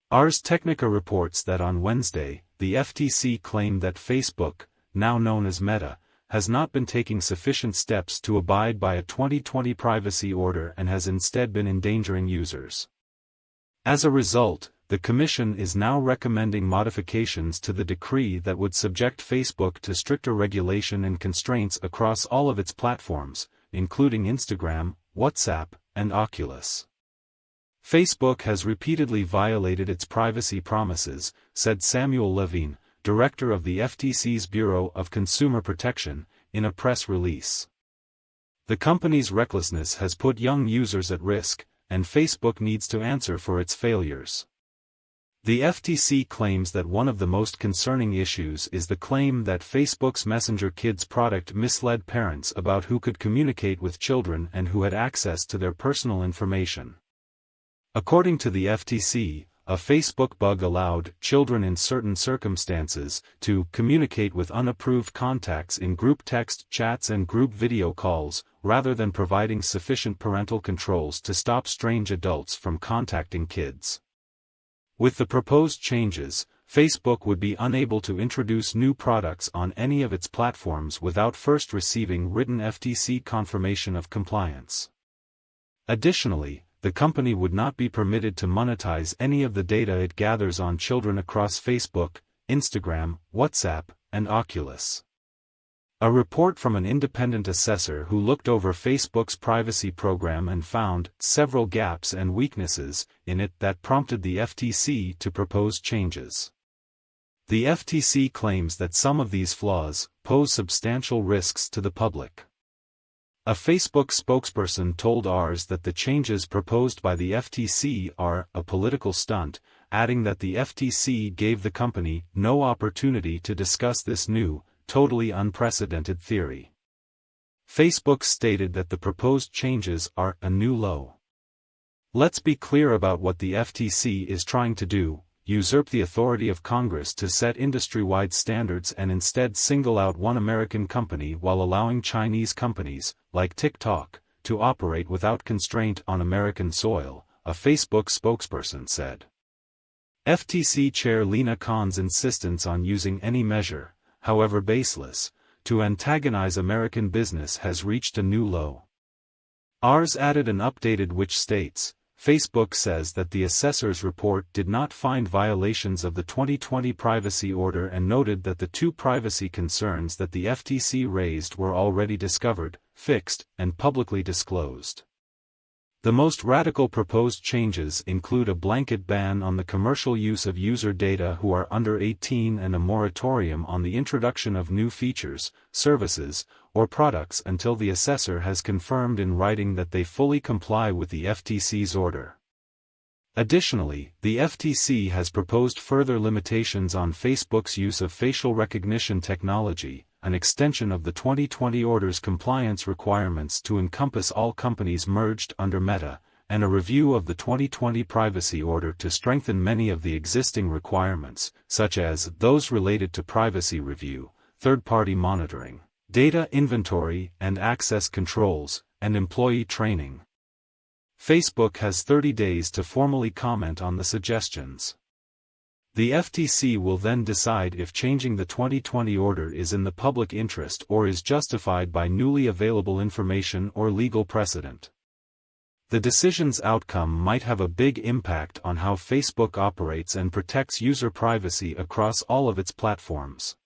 Ars Technica reports that on Wednesday, the FTC claimed that Facebook, now known as Meta, has not been taking sufficient steps to abide by a 2020 privacy order and has instead been endangering users. As a result, the Commission is now recommending modifications to the decree that would subject Facebook to stricter regulation and constraints across all of its platforms, including Instagram, WhatsApp, and Oculus. Facebook has repeatedly violated its privacy promises, said Samuel Levine, director of the FTC's Bureau of Consumer Protection, in a press release. The company's recklessness has put young users at risk, and Facebook needs to answer for its failures. The FTC claims that one of the most concerning issues is the claim that Facebook's Messenger Kids product misled parents about who could communicate with children and who had access to their personal information. According to the FTC, a Facebook bug allowed children in certain circumstances to communicate with unapproved contacts in group text chats and group video calls, rather than providing sufficient parental controls to stop strange adults from contacting kids. With the proposed changes, Facebook would be unable to introduce new products on any of its platforms without first receiving written FTC confirmation of compliance. Additionally, the company would not be permitted to monetize any of the data it gathers on children across Facebook, Instagram, WhatsApp, and Oculus. A report from an independent assessor who looked over Facebook's privacy program and found several gaps and weaknesses in it that prompted the FTC to propose changes. The FTC claims that some of these flaws pose substantial risks to the public. A Facebook spokesperson told Ars that the changes proposed by the FTC are a political stunt, adding that the FTC gave the company no opportunity to discuss this new, totally unprecedented theory. Facebook stated that the proposed changes are a new low. Let's be clear about what the FTC is trying to do: usurp the authority of Congress to set industry-wide standards and instead single out one American company while allowing Chinese companies, like TikTok, to operate without constraint on American soil, a Facebook spokesperson said. FTC Chair Lina Khan's insistence on using any measure, however baseless, to antagonize American business has reached a new low. Ars added an updated which states, Facebook says that the assessor's report did not find violations of the 2020 privacy order and noted that the two privacy concerns that the FTC raised were already discovered, fixed, and publicly disclosed. The most radical proposed changes include a blanket ban on the commercial use of user data who are under 18 and a moratorium on the introduction of new features, services, or products until the assessor has confirmed in writing that they fully comply with the FTC's order. Additionally, the FTC has proposed further limitations on Facebook's use of facial recognition technology, an extension of the 2020 order's compliance requirements to encompass all companies merged under Meta, and a review of the 2020 privacy order to strengthen many of the existing requirements, such as those related to privacy review, third-party monitoring, data inventory and access controls, and employee training. Facebook has 30 days to formally comment on the suggestions. The FTC will then decide if changing the 2020 order is in the public interest or is justified by newly available information or legal precedent. The decision's outcome might have a big impact on how Facebook operates and protects user privacy across all of its platforms.